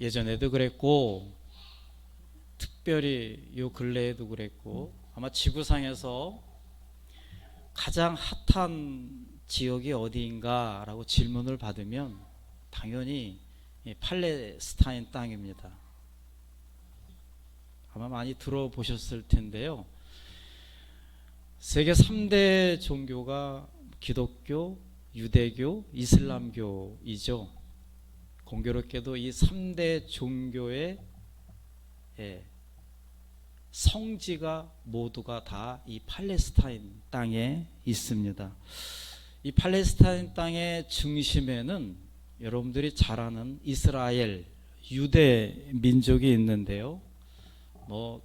예전에도 그랬고 특별히 요 근래에도 그랬고 아마 지구상에서 가장 핫한 지역이 어디인가라고 질문을 받으면 당연히 팔레스타인 땅입니다. 아마 많이 들어보셨을 텐데요. 세계 3대 종교가 기독교, 유대교, 이슬람교이죠. 공교롭게도 이 3대 종교의 성지가 모두가 다 이 팔레스타인 땅에 있습니다. 이 팔레스타인 땅의 중심에는 여러분들이 잘 아는 이스라엘 유대 민족이 있는데요.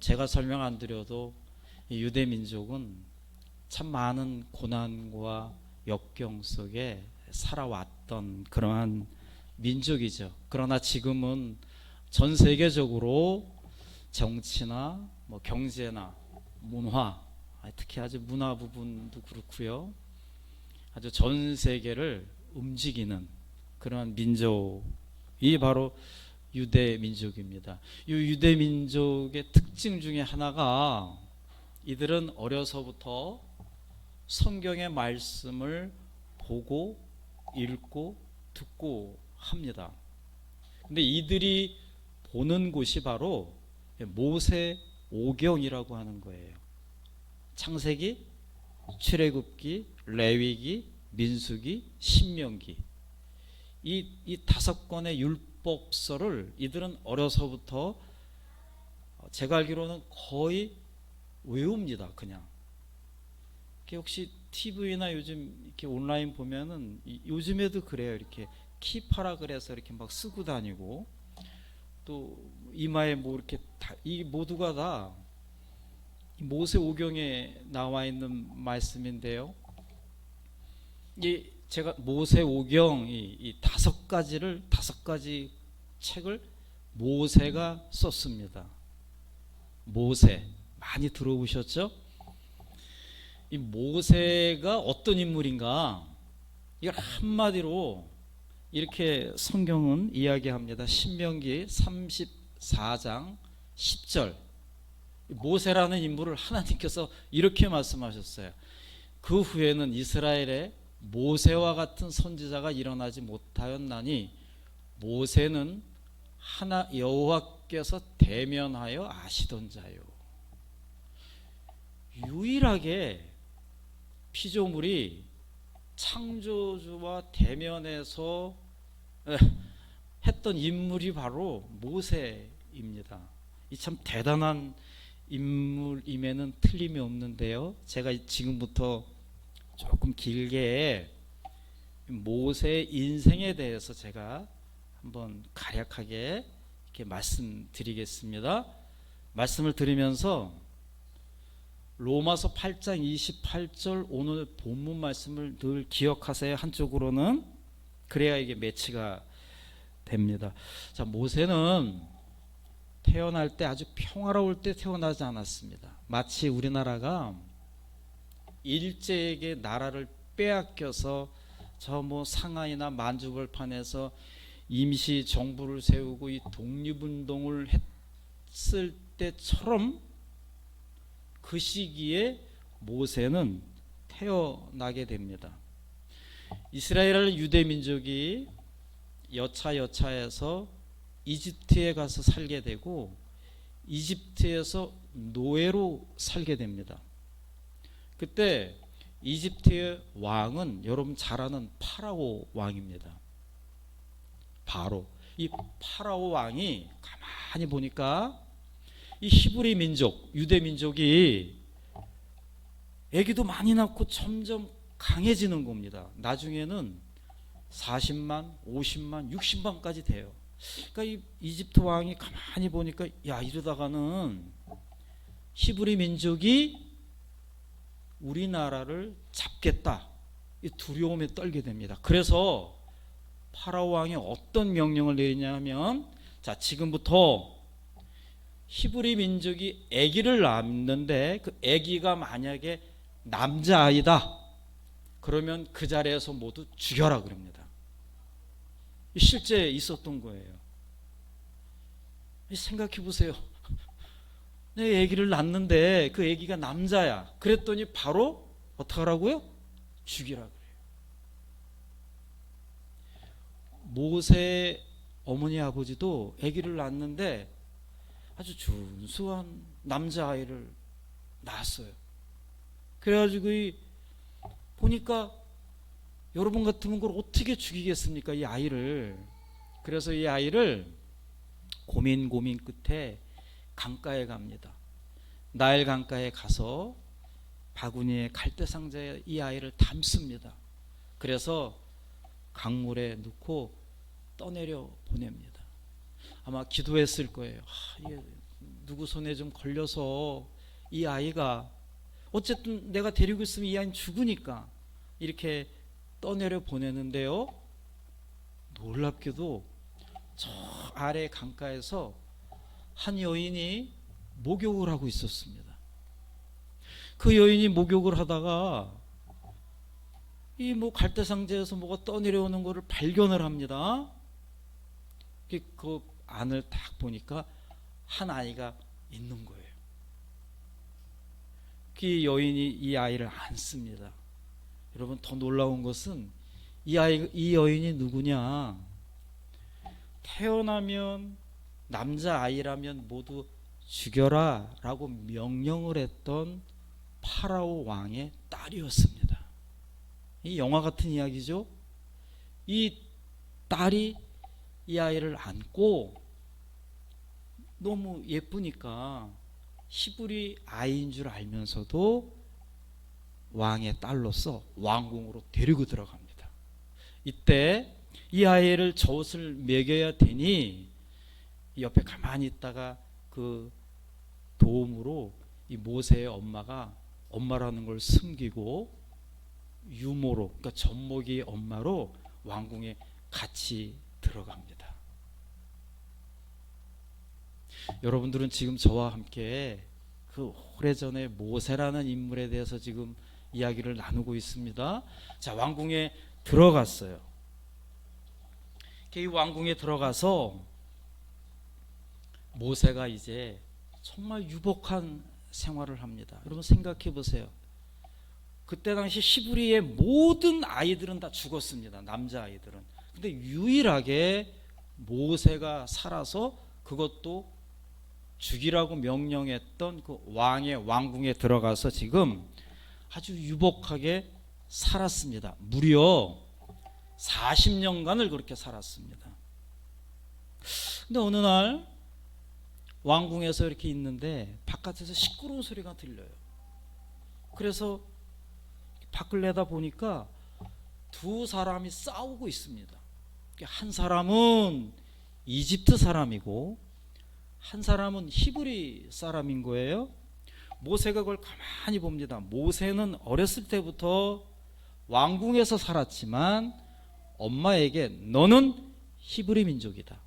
제가 설명 안 드려도 이 유대 민족은 참 많은 고난과 역경 속에 살아왔던 그러한 민족이죠. 그러나 지금은 전 세계적으로 정치나 경제나 문화, 특히 아주 문화 부분도 그렇고요. 아주 전 세계를 움직이는 그런 민족이 바로 유대 민족입니다. 이 유대 민족의 특징 중에 하나가 이들은 어려서부터 성경의 말씀을 보고 읽고 듣고 합니다. 근데 이들이 보는 곳이 바로 모세 오경이라고 하는 거예요. 창세기, 출애굽기, 레위기, 민수기, 신명기, 이 5권의 율법서를 이들은 어려서부터 제가 알기로는 거의 외웁니다. 그냥 혹시 TV나 요즘 이렇게 온라인 보면은 요즘에도 그래요. 이렇게 키파라 그래서 이렇게 막 쓰고 다니고 또 이마에 이렇게 이 모두가 다 모세오경에 나와 있는 말씀인데요. 제가 모세오경 이 5가지 책을 모세가 썼습니다. 모세 많이 들어보셨죠? 이 모세가 어떤 인물인가? 이걸 한마디로 이렇게 성경은 이야기합니다. 신명기 34장 10절. 모세라는 인물을 하나님께서 이렇게 말씀하셨어요. 그 후에는 이스라엘에 모세와 같은 선지자가 일어나지 못하였나니 모세는 여호와께서 대면하여 아시던 자요. 유일하게 피조물이 창조주와 대면해서 했던 인물이 바로 모세입니다. 이 참 대단한 인물임에는 틀림이 없는데요. 제가 지금부터 조금 길게 모세의 인생에 대해서 제가 한번 간략하게 이렇게 말씀드리겠습니다. 말씀을 드리면서 로마서 8장 28절 오늘 본문 말씀을 늘 기억하세요. 한쪽으로는 그래야 이게 매치가 됩니다. 자, 모세는 태어날 때 아주 평화로울 때 태어나지 않았습니다. 마치 우리나라가 일제에게 나라를 빼앗겨서 상하이나 만주벌판에서 임시 정부를 세우고 이 독립운동을 했을 때처럼 그 시기에 모세는 태어나게 됩니다. 이스라엘 유대 민족이 여차여차해서 이집트에 가서 살게 되고 이집트에서 노예로 살게 됩니다. 그때 이집트의 왕은 여러분 잘 아는 파라오 왕입니다. 바로 이 파라오 왕이 가만히 보니까 이 히브리 민족, 유대 민족이 애기도 많이 낳고 점점 강해지는 겁니다. 나중에는 40만, 50만, 60만까지 돼요. 그러니까 이 이집트 왕이 가만히 보니까 이러다가는 히브리 민족이 우리나라를 잡겠다. 이 두려움에 떨게 됩니다. 그래서 파라오 왕이 어떤 명령을 내리냐면 자, 지금부터 히브리 민족이 아기를 낳는데 그 아기가 만약에 남자아이다 그러면 그 자리에서 모두 죽여라 그럽니다. 실제 있었던 거예요. 생각해 보세요. 내 아기를 낳는데 그 아기가 남자야. 그랬더니 바로 어떡하라고요? 죽이라 그래요. 모세 어머니 아버지도 아기를 낳는데 아주 준수한 남자아이를 낳았어요. 그래가지고 보니까 여러분 같으면 그걸 어떻게 죽이겠습니까? 이 아이를. 그래서 이 아이를 고민 끝에 강가에 갑니다. 나일 강가에 가서 바구니에 갈대상자에 이 아이를 담습니다. 그래서 강물에 넣고 떠내려 보냅니다. 아마 기도했을 거예요. 이게 누구 손에 좀 걸려서 이 아이가 어쨌든 내가 데리고 있으면 이 아이는 죽으니까 이렇게 떠내려 보내는데요. 놀랍게도 저 아래 강가에서 한 여인이 목욕을 하고 있었습니다. 그 여인이 목욕을 하다가 이 갈대상자에서 뭐가 떠내려오는 것을 발견을 합니다. 그 안을 딱 보니까 한 아이가 있는 거예요. 그 여인이 이 아이를 안습니다. 여러분, 더 놀라운 것은 이 여인이 누구냐? 태어나면 남자 아이라면 모두 죽여라 라고 명령을 했던 파라오 왕의 딸이었습니다. 이 영화 같은 이야기죠. 이 딸이 이 아이를 안고 너무 예쁘니까 히브리 아이인 줄 알면서도 왕의 딸로서 왕궁으로 데리고 들어갑니다. 이때 이 아이를 젖을 먹여야 되니 옆에 가만히 있다가 그 도움으로 이 모세의 엄마가 엄마라는 걸 숨기고 유모로, 그러니까 젖먹이 엄마로 왕궁에 같이 들어갑니다. 여러분들은 지금 저와 함께 그 오래전에 모세라는 인물에 대해서 지금 이야기를 나누고 있습니다. 자, 왕궁에 들어갔어요. 이 왕궁에 들어가서 모세가 이제 정말 유복한 생활을 합니다. 여러분 생각해 보세요. 그때 당시 히브리의 모든 아이들은 다 죽었습니다. 남자 아이들은. 근데 유일하게 모세가 살아서 그것도 죽이라고 명령했던 그 왕의 왕궁에 들어가서 지금 아주 유복하게 살았습니다. 무려 40년간을 그렇게 살았습니다. 근데 어느 날 왕궁에서 이렇게 있는데 바깥에서 시끄러운 소리가 들려요. 그래서 밖을 내다 보니까 두 사람이 싸우고 있습니다. 한 사람은 이집트 사람이고 한 사람은 히브리 사람인 거예요. 모세가 그걸 가만히 봅니다. 모세는 어렸을 때부터 왕궁에서 살았지만 엄마에게 너는 히브리 민족이다.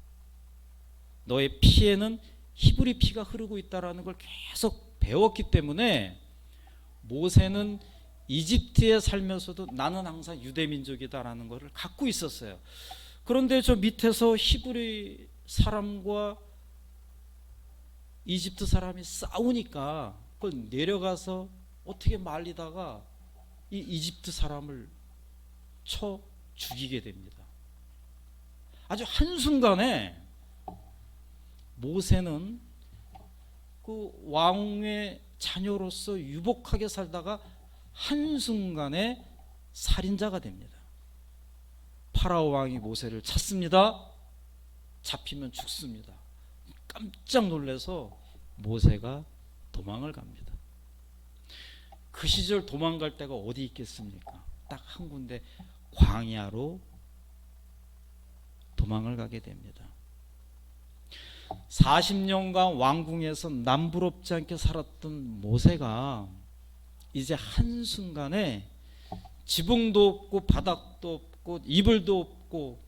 너의 피에는 히브리 피가 흐르고 있다라는 걸 계속 배웠기 때문에 모세는 이집트에 살면서도 나는 항상 유대 민족이다라는 것을 갖고 있었어요. 그런데 저 밑에서 히브리 사람과 이집트 사람이 싸우니까 그걸 내려가서 어떻게 말리다가 이 이집트 사람을 쳐 죽이게 됩니다. 아주 한순간에 모세는 그 왕의 자녀로서 유복하게 살다가 한순간에 살인자가 됩니다. 파라오 왕이 모세를 찾습니다. 잡히면 죽습니다. 깜짝 놀라서 모세가 도망을 갑니다. 그 시절 도망갈 데가 어디 있겠습니까? 딱 한 군데 광야로 도망을 가게 됩니다. 40년간 왕궁에서 남부럽지 않게 살았던 모세가 이제 한순간에 지붕도 없고 바닥도 없고 이불도 없고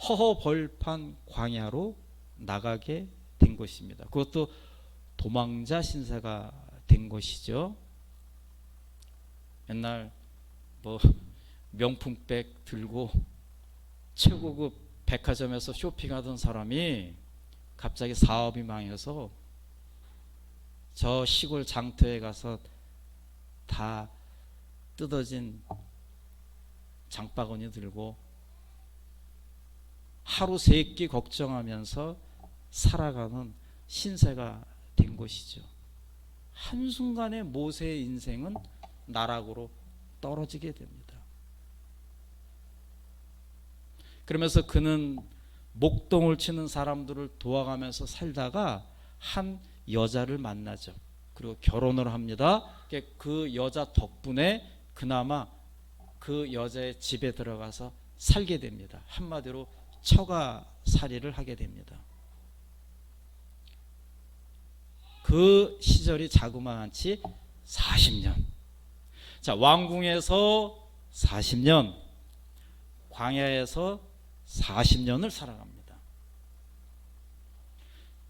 허허벌판 광야로 나가게 된 것입니다. 그것도 도망자 신세가 된 것이죠. 맨날 명품백 들고 최고급 백화점에서 쇼핑하던 사람이 갑자기 사업이 망해서 저 시골 장터에 가서 다 뜯어진 장바구니 들고 하루 세 끼 걱정하면서 살아가는 신세가 된 것이죠. 한순간에 모세의 인생은 나락으로 떨어지게 됩니다. 그러면서 그는 목동을 치는 사람들을 도와가면서 살다가 한 여자를 만나죠. 그리고 결혼을 합니다. 그 여자 덕분에 그나마 그 여자의 집에 들어가서 살게 됩니다. 한마디로 처가살이를 하게 됩니다. 그 시절이 자그마치 40년. 자, 왕궁에서 40년, 광야에서 40년을 살아갑니다.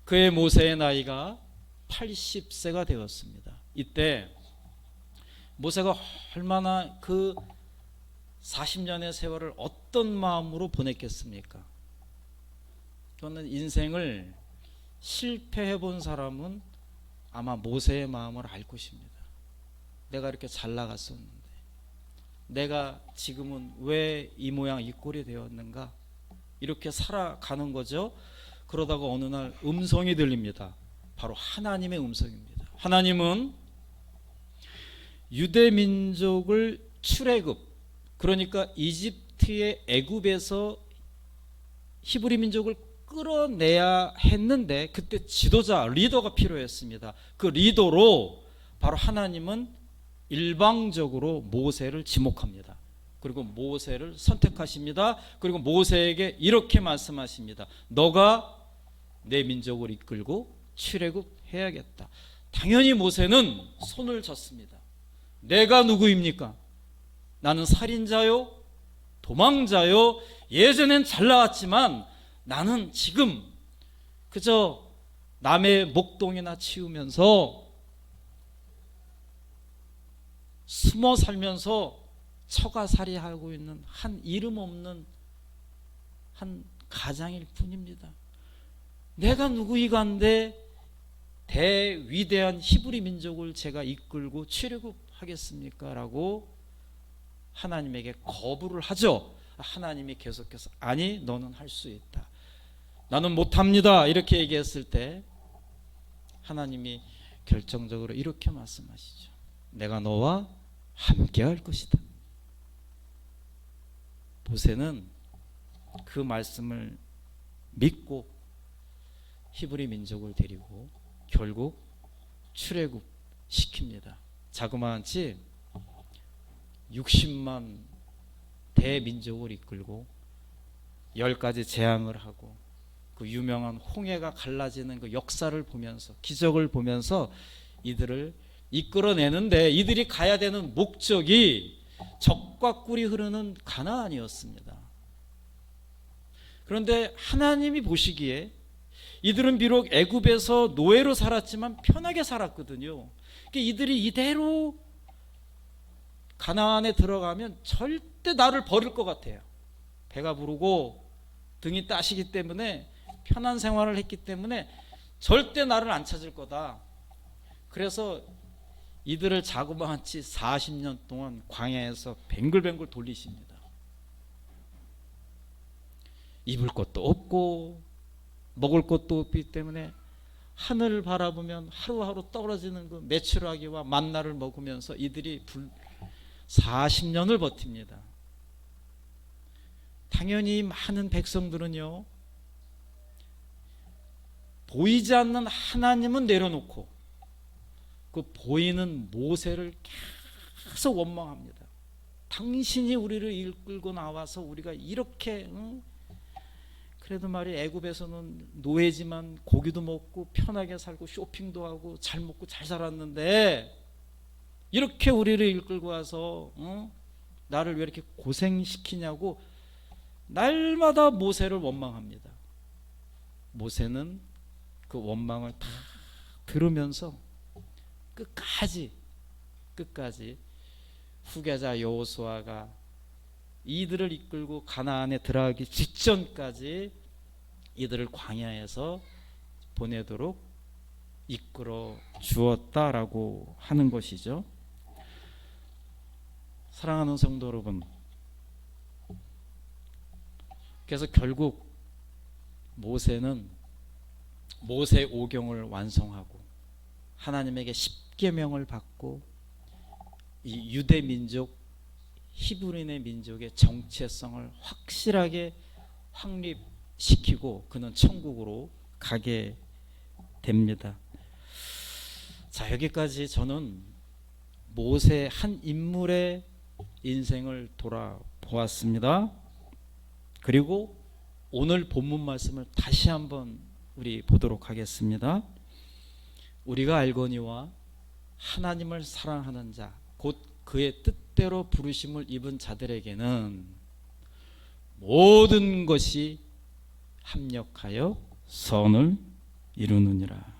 그의 모세의 나이가 80세가 되었습니다. 이때 모세가 얼마나 그 40년의 세월을 어떤 마음으로 보냈겠습니까? 저는 인생을 실패해 본 사람은 아마 모세의 마음을 알 것입니다. 내가 이렇게 잘 나갔었는데 내가 지금은 왜 이 모양 이 꼴이 되었는가? 이렇게 살아가는 거죠. 그러다가 어느 날 음성이 들립니다. 바로 하나님의 음성입니다. 하나님은 유대 민족을 출애굽, 그러니까 이집트의 애굽에서 히브리 민족을 끌어내야 했는데 그때 지도자, 리더가 필요했습니다. 그 리더로 바로 하나님은 일방적으로 모세를 지목합니다. 그리고 모세를 선택하십니다. 그리고 모세에게 이렇게 말씀하십니다. 너가 내 민족을 이끌고 출애굽해야겠다. 당연히 모세는 손을 졌습니다. 내가 누구입니까? 나는 살인자요, 도망자요, 예전엔 잘 나왔지만 나는 지금 그저 남의 목동이나 치우면서 숨어 살면서 처가살이하고 있는 한 이름 없는 한 가장일 뿐입니다. 내가 누구이간데 대위대한 히브리 민족을 제가 이끌고 출애굽하겠습니까? 라고 하나님에게 거부를 하죠. 하나님이 계속해서 아니 너는 할 수 있다. 나는 못합니다. 이렇게 얘기했을 때 하나님이 결정적으로 이렇게 말씀하시죠. 내가 너와 함께 할 것이다. 모세는 그 말씀을 믿고 히브리 민족을 데리고 결국 출애굽 시킵니다. 자그마치 60만 대민족을 이끌고 10가지 재앙을 하고 그 유명한 홍해가 갈라지는 그 역사를 보면서 기적을 보면서 이들을 이끌어내는데 이들이 가야 되는 목적이 적과 꿀이 흐르는 가나안이었습니다. 그런데 하나님이 보시기에 이들은 비록 애굽에서 노예로 살았지만 편하게 살았거든요. 그러니까 이들이 이대로 가나안에 들어가면 절대 나를 버릴 것 같아요. 배가 부르고 등이 따시기 때문에 편한 생활을 했기 때문에 절대 나를 안 찾을 거다. 그래서 이들을 자그마치 40년 동안 광야에서 뱅글뱅글 돌리십니다. 입을 것도 없고 먹을 것도 없기 때문에 하늘을 바라보면 하루하루 떨어지는 그 메추라기와 만나를 먹으면서 이들이 40년을 버팁니다. 당연히 많은 백성들은요, 보이지 않는 하나님은 내려놓고 그 보이는 모세를 계속 원망합니다. 당신이 우리를 이끌고 나와서 우리가 이렇게 그래도 말이 애굽에서는 노예지만 고기도 먹고 편하게 살고 쇼핑도 하고 잘 먹고 잘 살았는데 이렇게 우리를 이끌고 와서 나를 왜 이렇게 고생시키냐고 날마다 모세를 원망합니다. 모세는 그 원망을 다 들으면서 끝까지 후계자 여호수아가 이들을 이끌고 가나안에 들어가기 직전까지 이들을 광야에서 보내도록 이끌어 주었다라고 하는 것이죠. 사랑하는 성도 여러분, 그래서 결국 모세는 모세 오경을 완성하고 하나님에게 십계명을 받고 이 유대 민족 히브리인의 민족의 정체성을 확실하게 확립시키고 그는 천국으로 가게 됩니다. 자, 여기까지 저는 모세 한 인물의 인생을 돌아보았습니다. 그리고 오늘 본문 말씀을 다시 한번 우리 보도록 하겠습니다. 우리가 알거니와 하나님을 사랑하는 자, 곧 그의 뜻대로 부르심을 입은 자들에게는 모든 것이 합력하여 선을 이루느니라.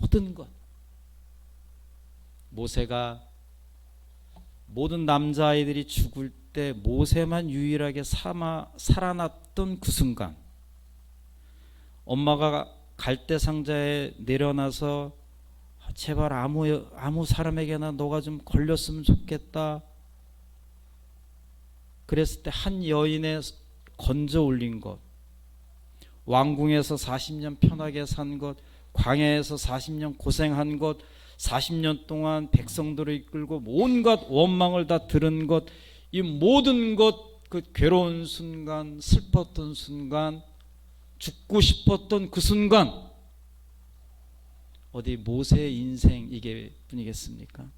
모든 것. 모세가 모든 남자아이들이 죽을 때 모세만 유일하게 살아났던 그 순간, 엄마가 갈대 상자에 내려놔서 제발 아무 사람에게나 너가 좀 걸렸으면 좋겠다 그랬을 때 한 여인의 건져 올린 것, 왕궁에서 40년 편하게 산 것, 광야에서 40년 고생한 것, 40년 동안 백성들을 이끌고 온갖 원망을 다 들은 것, 이 모든 것, 그 괴로운 순간, 슬펐던 순간, 죽고 싶었던 그 순간, 어디 모세의 인생 이게 뿐이겠습니까?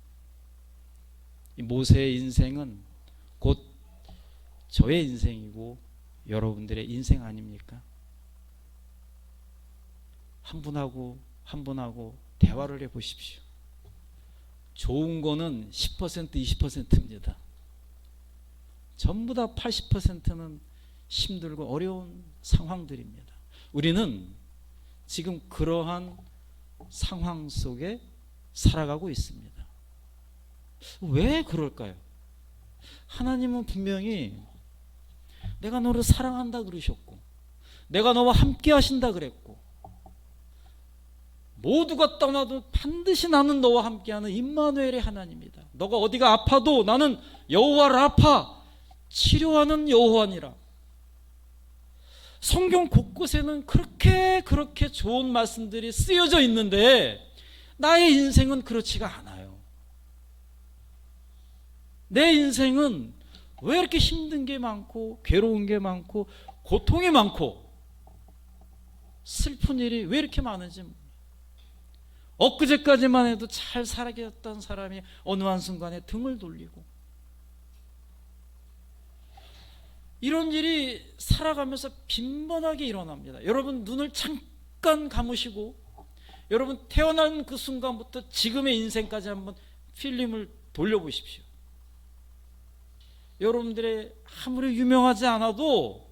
이 모세의 인생은 곧 저의 인생이고 여러분들의 인생 아닙니까? 한 분하고 한 분하고 대화를 해보십시오. 좋은 거는 10% 20%입니다. 전부 다 80%는 힘들고 어려운 상황들입니다. 우리는 지금 그러한 상황 속에 살아가고 있습니다. 왜 그럴까요? 하나님은 분명히 내가 너를 사랑한다 그러셨고, 내가 너와 함께 하신다 그랬고, 모두가 떠나도 반드시 나는 너와 함께하는 임마누엘의 하나님이다. 너가 어디가 아파도 나는 여호와 라파, 치료하는 여호와니라. 성경 곳곳에는 그렇게 좋은 말씀들이 쓰여져 있는데 나의 인생은 그렇지가 않아요. 내 인생은 왜 이렇게 힘든 게 많고 괴로운 게 많고 고통이 많고 슬픈 일이 왜 이렇게 많은지, 엊그제까지만 해도 잘 살아계셨던 사람이 어느 한순간에 등을 돌리고, 이런 일이 살아가면서 빈번하게 일어납니다. 여러분 눈을 잠깐 감으시고 여러분 태어난 그 순간부터 지금의 인생까지 한번 필름을 돌려보십시오. 여러분들의 아무리 유명하지 않아도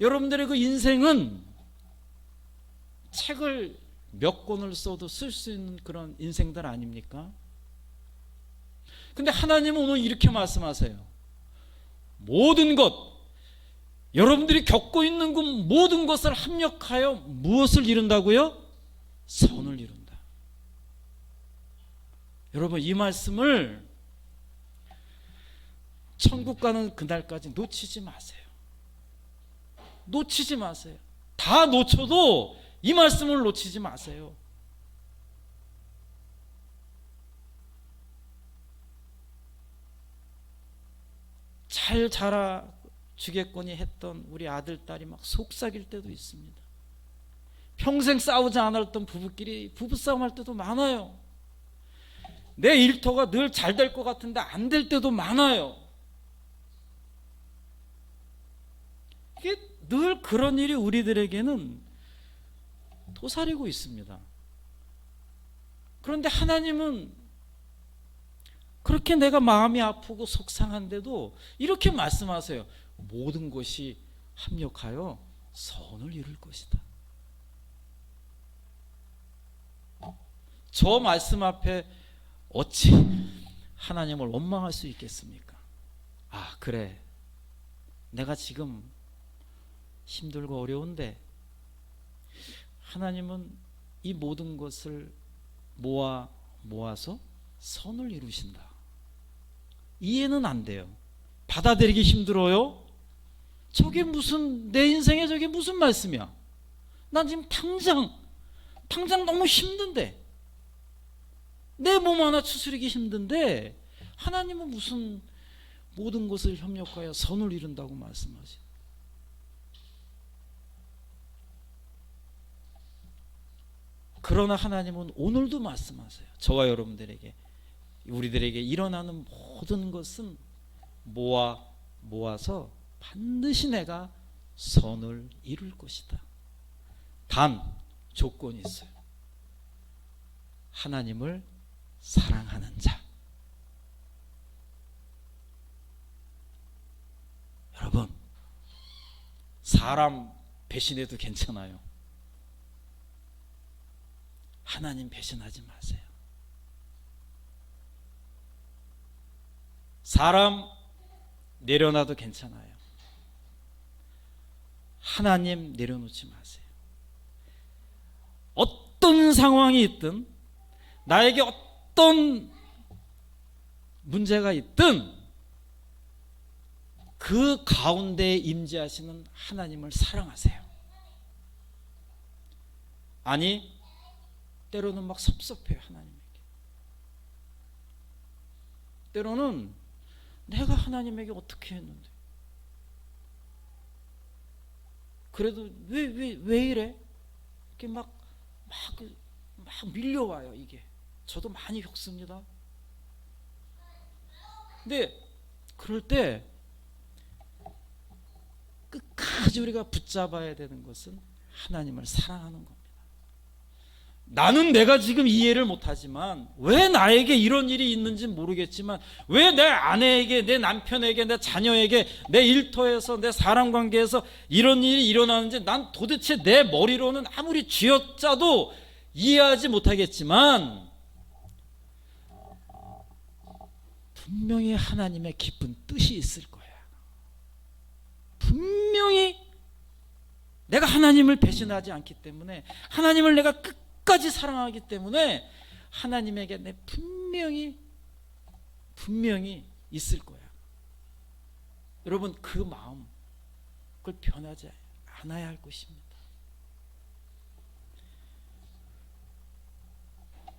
여러분들의 그 인생은 책을 몇 권을 써도 쓸 수 있는 그런 인생들 아닙니까? 근데 하나님은 오늘 이렇게 말씀하세요. 모든 것, 여러분들이 겪고 있는 그 모든 것을 합력하여 무엇을 이룬다고요? 선을 이룬다. 여러분 이 말씀을 천국 가는 그날까지 놓치지 마세요. 놓치지 마세요. 다 놓쳐도 이 말씀을 놓치지 마세요. 잘 자라주겠거니 했던 우리 아들, 딸이 막 속삭일 때도 있습니다. 평생 싸우지 않았던 부부끼리 부부싸움 할 때도 많아요. 내 일터가 늘 잘 될 것 같은데 안 될 때도 많아요. 이게 늘 그런 일이 우리들에게는 도사리고 있습니다. 그런데 하나님은 그렇게 내가 마음이 아프고 속상한데도 이렇게 말씀하세요. 모든 것이 합력하여 선을 이룰 것이다. 저 말씀 앞에 어찌 하나님을 원망할 수 있겠습니까? 아, 그래. 내가 지금 힘들고 어려운데 하나님은 이 모든 것을 모아서 선을 이루신다. 이해는 안 돼요. 받아들이기 힘들어요. 저게 무슨, 내 인생에 저게 무슨 말씀이야. 난 지금 당장 너무 힘든데, 내 몸 하나 추스리기 힘든데 하나님은 무슨 모든 것을 협력하여 선을 이룬다고 말씀하지. 그러나 하나님은 오늘도 말씀하세요. 저와 여러분들에게, 우리들에게 일어나는 모든 것은 모아서 반드시 내가 선을 이룰 것이다. 단 조건이 있어요. 하나님을 사랑하는 자. 여러분, 사람 배신해도 괜찮아요. 하나님 배신하지 마세요. 사람 내려놔도 괜찮아요. 하나님 내려놓지 마세요. 어떤 상황이 있든, 나에게 어떤 문제가 있든 그 가운데에 임재하시는 하나님을 사랑하세요. 아니, 때로는 막 섭섭해요. 하나님에게. 때로는 내가 하나님에게 어떻게 했는데, 그래도 왜 이래? 이렇게 막 밀려와요. 이게 저도 많이 겪습니다. 근데 그럴 때 끝까지 우리가 붙잡아야 되는 것은 하나님을 사랑하는 겁니다. 나는 내가 지금 이해를 못하지만, 왜 나에게 이런 일이 있는지 모르겠지만, 왜 내 아내에게, 내 남편에게, 내 자녀에게, 내 일터에서, 내 사람 관계에서 이런 일이 일어나는지 난 도대체 내 머리로는 아무리 쥐어짜도 이해하지 못하겠지만, 분명히 하나님의 깊은 뜻이 있을 거야. 분명히 내가 하나님을 배신하지 않기 때문에, 하나님을 내가 끝까지 사랑하기 때문에 하나님에게 내 분명히 있을 거야. 여러분, 그 마음, 그걸 변하지 않아야 할 것입니다.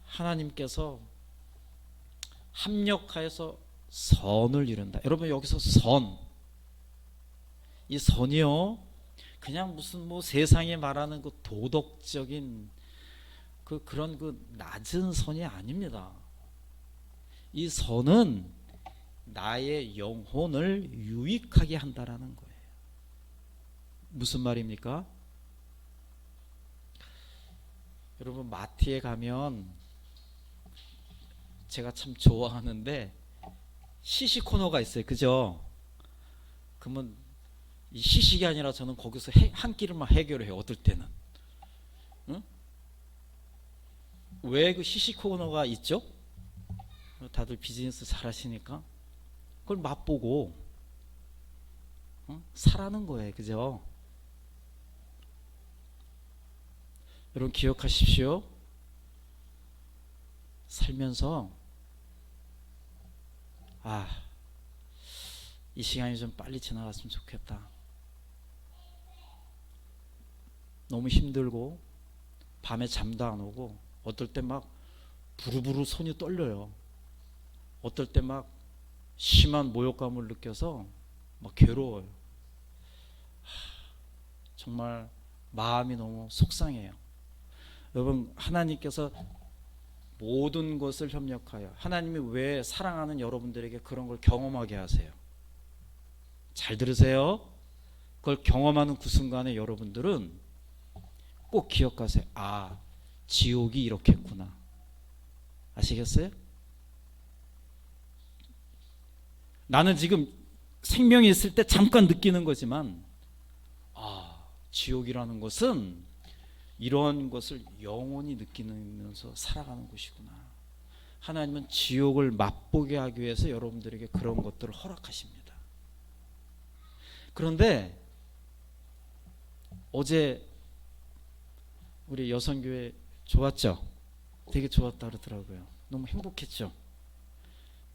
하나님께서 합력하여서 선을 이룬다. 여러분, 여기서 이 선이요, 그냥 무슨 세상에 말하는 그 도덕적인 그런 낮은 선이 아닙니다. 이 선은 나의 영혼을 유익하게 한다라는 거예요. 무슨 말입니까? 여러분, 마트에 가면 제가 참 좋아하는데 시식 코너가 있어요. 그죠? 그러면 이 시식이 아니라 저는 거기서 한 끼를만 해결해요. 어떨 때는. 응? 왜 그 시식 코너가 있죠? 다들 비즈니스 잘 하시니까 그걸 맛보고 사라는 거예요. 그죠? 여러분, 기억하십시오. 살면서 이 시간이 좀 빨리 지나갔으면 좋겠다. 너무 힘들고 밤에 잠도 안 오고, 어떨 때 막 부르부르 손이 떨려요. 어떨 때 막 심한 모욕감을 느껴서 막 괴로워요. 정말 마음이 너무 속상해요. 여러분, 하나님께서 모든 것을 협력하여, 하나님이 왜 사랑하는 여러분들에게 그런 걸 경험하게 하세요? 잘 들으세요. 그걸 경험하는 그 순간에 여러분들은 꼭 기억하세요. 지옥이 이렇겠구나. 아시겠어요? 나는 지금 생명이 있을 때 잠깐 느끼는 거지만, 지옥이라는 것은 이러한 것을 영원히 느끼면서 살아가는 것이구나. 하나님은 지옥을 맛보게 하기 위해서 여러분들에게 그런 것들을 허락하십니다. 그런데 어제 우리 여성교회 좋았죠? 되게 좋았다 그러더라고요. 너무 행복했죠.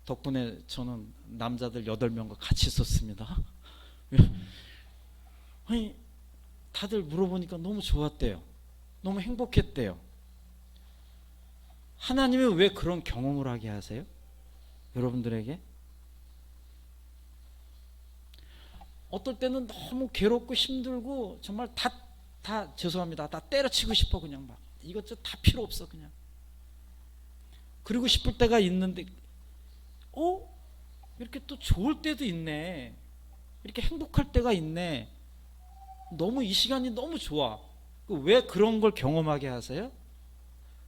덕분에 저는 남자들 8명과 같이 있었습니다. 아니, 다들 물어보니까 너무 좋았대요. 너무 행복했대요. 하나님이 왜 그런 경험을 하게 하세요? 여러분들에게? 어떨 때는 너무 괴롭고 힘들고 정말 다 죄송합니다. 다 때려치고 싶어. 그냥 막 이것저것 다 필요 없어. 그냥 그러고 싶을 때가 있는데 이렇게 또 좋을 때도 있네. 이렇게 행복할 때가 있네. 너무 이 시간이 너무 좋아. 왜 그런 걸 경험하게 하세요?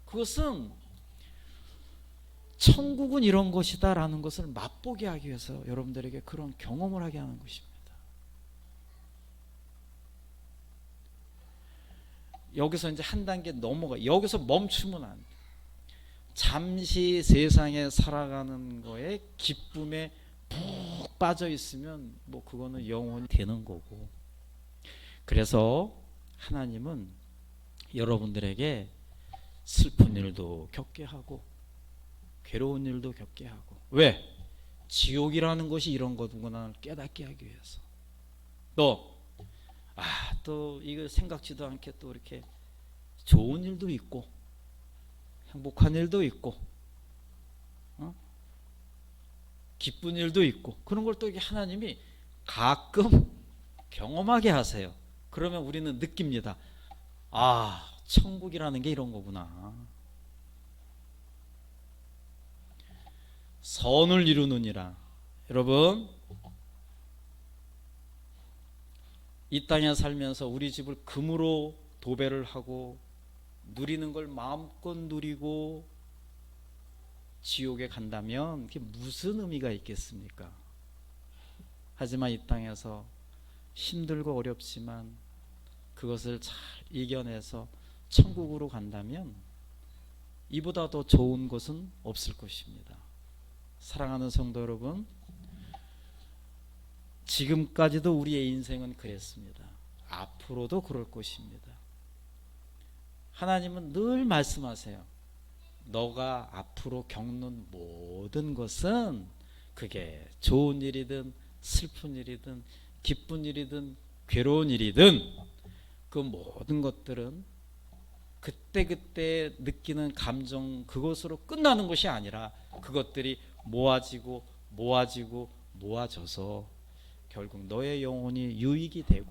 그것은 천국은 이런 것이다 라는 것을 맛보게 하기 위해서 여러분들에게 그런 경험을 하게 하는 것입니다. 여기서 이제 한 단계 넘어가. 여기서 멈추면 안 돼. 잠시 세상에 살아가는 거에 기쁨에 푹 빠져 있으면 뭐 그거는 영원히 되는 거고. 그래서 하나님은 여러분들에게 슬픈 일도 겪게 하고 괴로운 일도 겪게 하고. 왜? 지옥이라는 것이 이런 거구나 깨닫게 하기 위해서. 또 이거 생각지도 않게 또 이렇게 좋은 일도 있고 행복한 일도 있고 기쁜 일도 있고 그런 걸 또 이게 하나님이 가끔 경험하게 하세요. 그러면 우리는 느낍니다. 천국이라는 게 이런 거구나. 선을 이루느니라. 여러분, 이 땅에 살면서 우리 집을 금으로 도배를 하고 누리는 걸 마음껏 누리고 지옥에 간다면 그게 무슨 의미가 있겠습니까? 하지만 이 땅에서 힘들고 어렵지만 그것을 잘 이겨내서 천국으로 간다면 이보다 더 좋은 것은 없을 것입니다. 사랑하는 성도 여러분, 지금까지도 우리의 인생은 그랬습니다. 앞으로도 그럴 것입니다. 하나님은 늘 말씀하세요. 너가 앞으로 겪는 모든 것은 그게 좋은 일이든 슬픈 일이든 기쁜 일이든 괴로운 일이든 그 모든 것들은 그때그때 느끼는 감정 그것으로 끝나는 것이 아니라 그것들이 모아지고 모아져서 결국 너의 영혼이 유익이 되고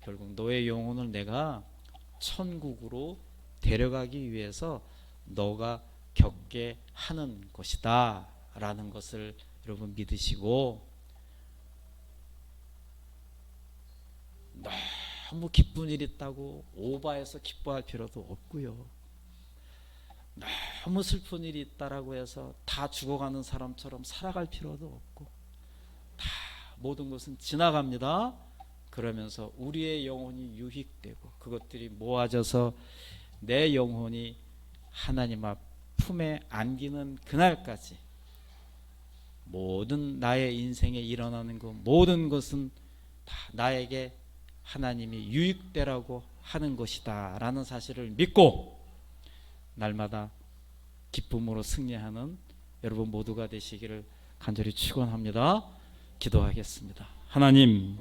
결국 너의 영혼을 내가 천국으로 데려가기 위해서 너가 겪게 하는 것이다 라는 것을 여러분 믿으시고, 너무 기쁜 일 있다고 오바해서 기뻐할 필요도 없고요. 너무 슬픈 일이 있다라고 해서 다 죽어가는 사람처럼 살아갈 필요도 없고, 다 모든 것은 지나갑니다. 그러면서 우리의 영혼이 유익되고 그것들이 모아져서 내 영혼이 하나님 앞 품에 안기는 그날까지 모든 나의 인생에 일어나는 것 모든 것은 다 나에게 하나님이 유익되라고 하는 것이다 라는 사실을 믿고 날마다 기쁨으로 승리하는 여러분 모두가 되시기를 간절히 축원합니다. 기도하겠습니다. 하나님,